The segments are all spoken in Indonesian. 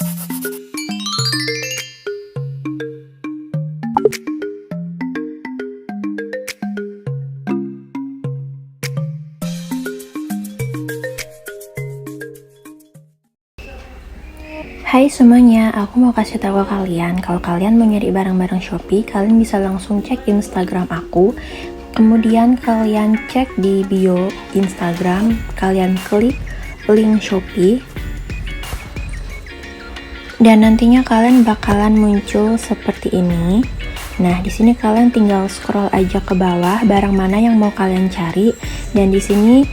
Hai semuanya, aku mau kasih tahu ke kalian kalau kalian mau nyari barang-barang Shopee, kalian bisa langsung cek Instagram aku. Kemudian kalian cek di bio Instagram, kalian klik link Shopee. Dan nantinya kalian bakalan muncul seperti ini. Nah, di sini kalian tinggal scroll aja ke bawah barang mana yang mau kalian cari, dan di sini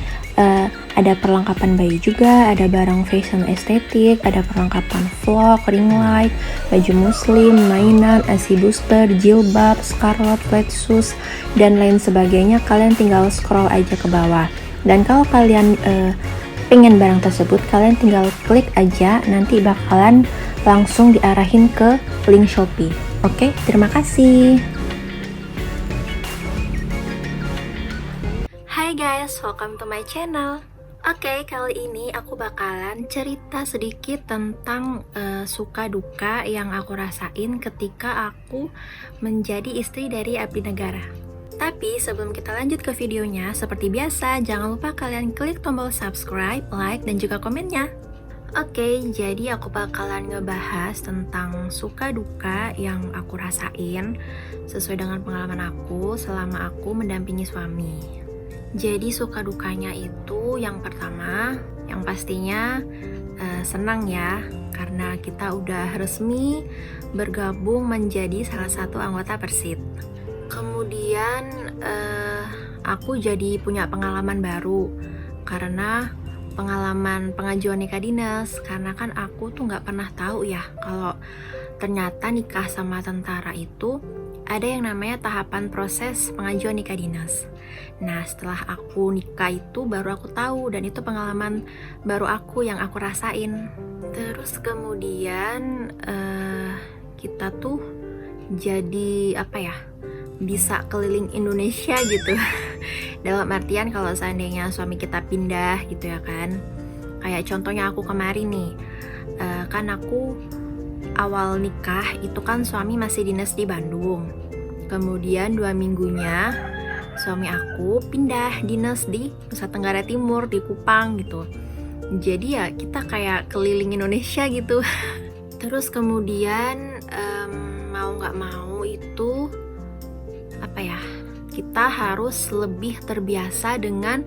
ada perlengkapan bayi juga, ada barang fashion estetik, ada perlengkapan vlog, ring light, baju muslim, mainan, ASI booster, jilbab, scarlet, flat shoes, dan lain sebagainya. Kalian tinggal scroll aja ke bawah. Dan kalau kalian pengen barang tersebut, kalian tinggal klik aja, nanti bakalan langsung diarahin ke link Shopee. Oke, terima kasih. Hai guys, welcome to my channel. Oke, kali ini aku bakalan cerita sedikit tentang suka duka yang aku rasain ketika aku menjadi istri dari abdi negara. Tapi sebelum kita lanjut ke videonya, seperti biasa, jangan lupa kalian klik tombol subscribe, like, dan juga komennya. Oke, jadi aku bakalan ngebahas tentang suka duka yang aku rasain sesuai dengan pengalaman aku selama aku mendampingi suami. Jadi suka dukanya itu yang pertama, yang pastinya senang ya, karena kita udah resmi bergabung menjadi salah satu anggota Persib. Kemudian aku jadi punya pengalaman baru karena pengalaman pengajuan nikah dinas, karena kan aku tuh nggak pernah tahu ya kalau ternyata nikah sama tentara itu ada yang namanya tahapan proses pengajuan nikah dinas. Nah, setelah aku nikah itu baru aku tahu, dan itu pengalaman baru aku yang aku rasain. Terus kemudian kita tuh jadi apa ya, bisa keliling Indonesia gitu. Dalam artian kalau seandainya suami kita pindah gitu ya kan. Kayak contohnya aku kemarin nih, kan aku awal nikah itu kan suami masih dinas di Bandung. Kemudian 2 minggunya suami aku pindah dinas di Nusa Tenggara Timur, di Kupang gitu. Jadi ya kita kayak keliling Indonesia gitu. Terus kemudian mau nggak mau itu apa ya, kita harus lebih terbiasa dengan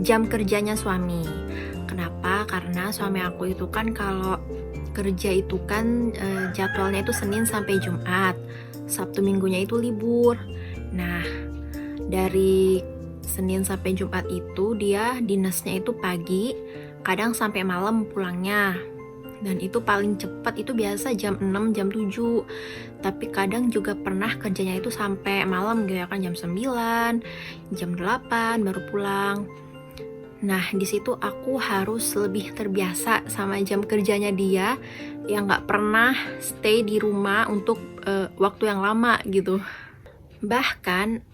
jam kerjanya suami. Kenapa? Karena suami aku itu kan kalau kerja itu kan jadwalnya itu Senin sampai Jumat, Sabtu Minggunya itu libur. Nah, dari Senin sampai Jumat itu dia dinasnya itu pagi, kadang sampai malam pulangnya. Dan itu paling cepat itu biasa jam 6, jam 7. Tapi kadang juga pernah kerjanya itu sampai malam gitu ya kan, jam 9, jam 8 baru pulang. Nah, di situ aku harus lebih terbiasa sama jam kerjanya dia yang nggak pernah stay di rumah untuk waktu yang lama gitu. Bahkan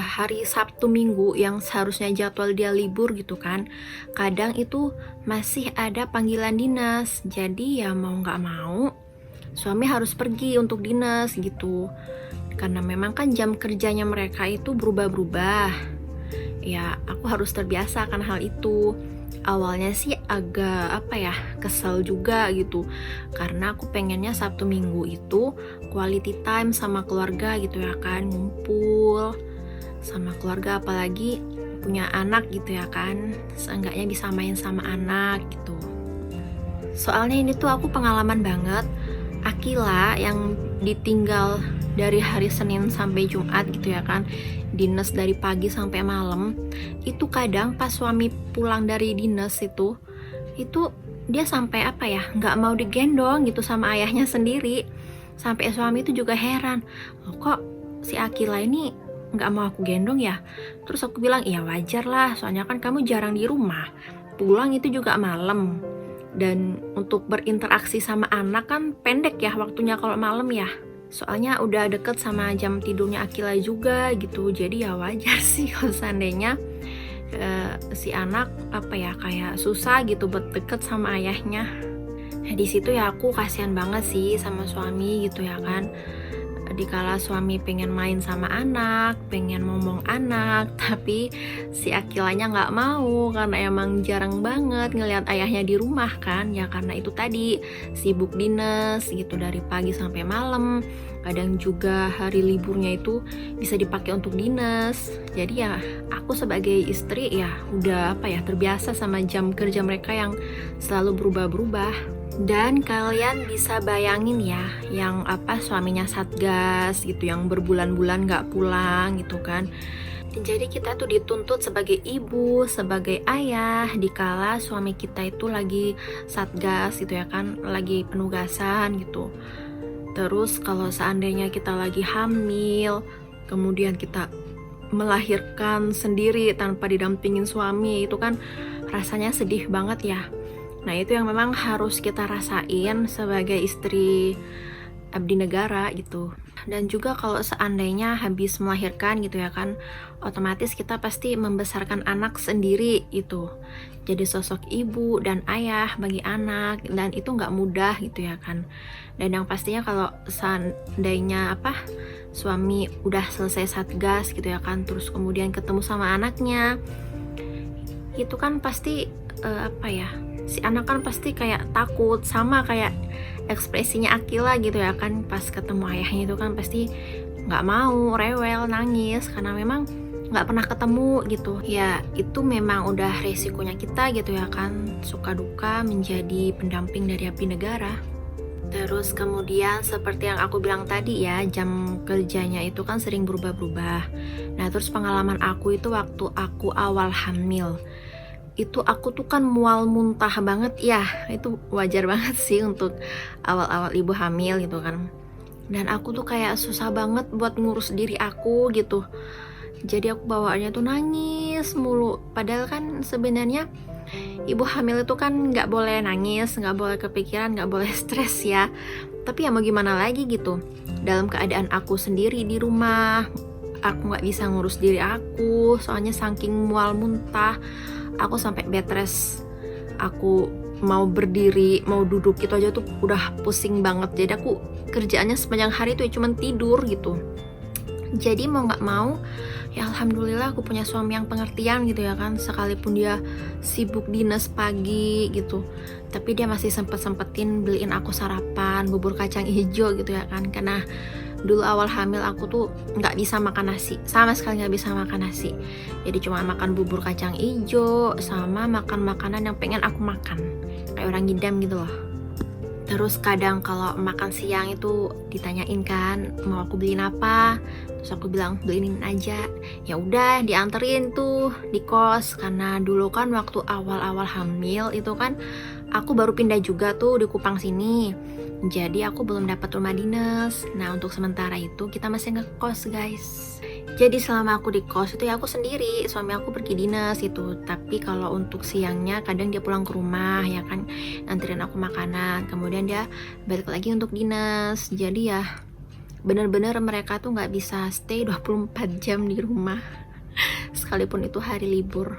hari Sabtu Minggu yang seharusnya jadwal dia libur gitu kan, kadang itu masih ada panggilan dinas. Jadi ya mau nggak mau suami harus pergi untuk dinas gitu, karena memang kan jam kerjanya mereka itu berubah-berubah. Ya aku harus terbiasa akan hal itu. Awalnya sih agak apa ya, kesel juga gitu, karena aku pengennya Sabtu Minggu itu quality time sama keluarga gitu ya kan, ngumpul sama keluarga, apalagi punya anak gitu ya kan, seenggaknya bisa main sama anak gitu. Soalnya ini tuh aku pengalaman banget, Akila yang ditinggal dari hari Senin sampai Jumat gitu ya kan, dinas dari pagi sampai malam. Itu kadang pas suami pulang dari dinas itu dia sampai apa ya, nggak mau digendong gitu sama ayahnya sendiri. Sampai suami itu juga heran, loh kok si Akila ini nggak mau aku gendong ya. Terus aku bilang, iya wajar lah, soalnya kan kamu jarang di rumah, pulang itu juga malam, dan untuk berinteraksi sama anak kan pendek ya waktunya kalau malam ya. Soalnya udah deket sama jam tidurnya Akila juga gitu. Jadi ya wajar sih kalau seandainya si anak apa ya, kayak susah gitu buat deket sama ayahnya. Di situ ya aku kasihan banget sih sama suami gitu ya kan. Dikala suami pengen main sama anak, pengen ngomong anak, tapi si Akilanya nggak mau karena emang jarang banget ngelihat ayahnya di rumah kan, ya karena itu tadi sibuk dinas gitu dari pagi sampai malam. Kadang juga hari liburnya itu bisa dipakai untuk dinas. Jadi ya aku sebagai istri ya udah terbiasa sama jam kerja mereka yang selalu berubah-berubah. Dan kalian bisa bayangin ya, yang suaminya satgas gitu, yang berbulan-bulan gak pulang gitu kan. Jadi kita tuh dituntut sebagai ibu, sebagai ayah, dikala suami kita itu lagi satgas gitu ya kan, lagi penugasan gitu. Terus kalau seandainya kita lagi hamil, kemudian kita melahirkan sendiri tanpa didampingin suami, itu kan rasanya sedih banget ya. Nah itu yang memang harus kita rasain sebagai istri abdi negara gitu. Dan juga kalau seandainya habis melahirkan gitu ya kan, otomatis kita pasti membesarkan anak sendiri itu. Jadi sosok ibu dan ayah bagi anak, dan itu nggak mudah gitu ya kan. Dan yang pastinya kalau seandainya suami udah selesai satgas gitu ya kan, terus kemudian ketemu sama anaknya, itu kan pasti si anak kan pasti kayak takut, sama kayak ekspresinya Akila gitu ya kan, pas ketemu ayahnya itu kan pasti nggak mau, rewel, nangis karena memang nggak pernah ketemu gitu. Ya itu memang udah resikonya kita gitu ya kan, suka duka menjadi pendamping dari abdi negara. Terus kemudian seperti yang aku bilang tadi ya, jam kerjanya itu kan sering berubah-berubah. Nah terus pengalaman aku itu waktu aku awal hamil, itu aku tuh kan mual muntah banget ya, itu wajar banget sih untuk awal-awal ibu hamil gitu kan. Dan aku tuh kayak susah banget buat ngurus diri aku gitu, jadi aku bawaannya tuh nangis mulu. Padahal kan sebenarnya ibu hamil itu kan nggak boleh nangis, nggak boleh kepikiran, nggak boleh stres ya. Tapi ya mau gimana lagi gitu, dalam keadaan aku sendiri di rumah, aku nggak bisa ngurus diri aku, soalnya saking mual muntah. Aku sampai bed rest, aku mau berdiri, mau duduk itu aja tuh udah pusing banget. Jadi aku kerjaannya sepanjang hari tuh cuman tidur gitu. Jadi mau gak mau ya alhamdulillah aku punya suami yang pengertian gitu ya kan. Sekalipun dia sibuk dinas pagi gitu, tapi dia masih sempet-sempetin beliin aku sarapan bubur kacang hijau gitu ya kan. Karena dulu awal hamil aku tuh nggak bisa makan nasi, sama sekali nggak bisa makan nasi. Jadi cuma makan bubur kacang hijau sama makan makanan yang pengen aku makan, kayak orang ngidam gitu loh. Terus kadang kalau makan siang itu ditanyain kan mau aku beliin apa, terus aku bilang beliin aja. Ya udah dianterin tuh di kos, karena dulu kan waktu awal-awal hamil itu kan aku baru pindah juga tuh di Kupang sini. Jadi aku belum dapat rumah dinas. Nah untuk sementara itu kita masih ngekos guys. Jadi selama aku di kos itu ya aku sendiri, suami aku pergi dinas itu. Tapi kalau untuk siangnya kadang dia pulang ke rumah ya kan, nganterin aku makanan, kemudian dia balik lagi untuk dinas. Jadi ya bener-bener mereka tuh nggak bisa stay 24 jam di rumah sekalipun itu hari libur.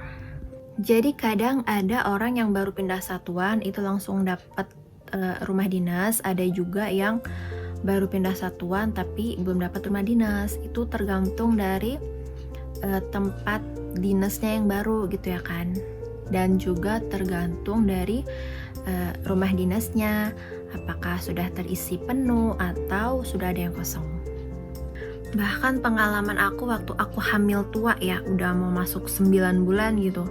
Jadi kadang ada orang yang baru pindah satuan itu langsung dapat rumah dinas, ada juga yang baru pindah satuan tapi belum dapat rumah dinas. Itu tergantung dari tempat dinasnya yang baru gitu ya kan, dan juga tergantung dari rumah dinasnya, apakah sudah terisi penuh atau sudah ada yang kosong. Bahkan pengalaman aku waktu aku hamil tua ya, udah mau masuk 9 bulan gitu.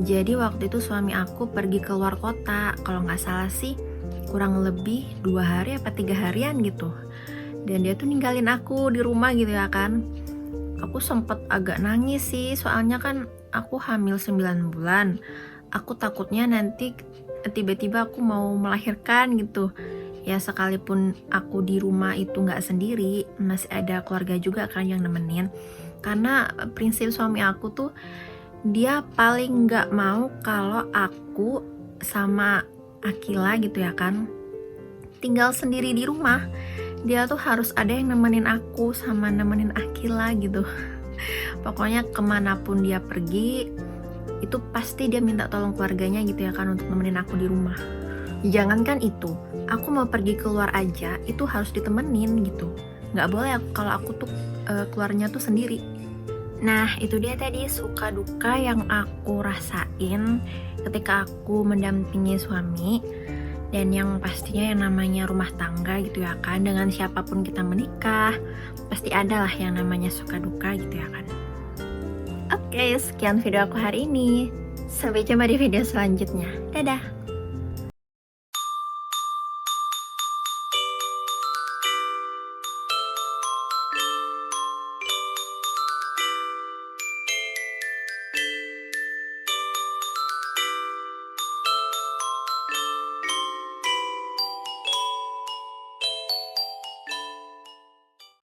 Jadi waktu itu suami aku pergi keluar kota, kalau nggak salah sih kurang lebih 2 hari apa 3 harian gitu. Dan dia tuh ninggalin aku di rumah gitu ya kan. Aku sempet agak nangis sih, soalnya kan aku hamil 9 bulan. Aku takutnya nanti tiba-tiba aku mau melahirkan gitu. Ya sekalipun aku di rumah itu nggak sendiri, masih ada keluarga juga kan yang nemenin. Karena prinsip suami aku tuh, dia paling nggak mau kalau aku sama Akila gitu ya kan tinggal sendiri di rumah. Dia tuh harus ada yang nemenin aku sama nemenin Akila gitu. Pokoknya kemanapun dia pergi itu pasti dia minta tolong keluarganya gitu ya kan untuk nemenin aku di rumah. Jangankan itu, aku mau pergi keluar aja itu harus ditemenin gitu. Nggak boleh kalau aku tuh keluarnya tuh sendiri. Nah, itu dia tadi suka duka yang aku rasain ketika aku mendampingi suami. Dan yang pastinya yang namanya rumah tangga gitu ya kan, dengan siapapun kita menikah, pasti ada lah yang namanya suka duka gitu ya kan. Oke, sekian video aku hari ini. Sampai jumpa di video selanjutnya. Dadah!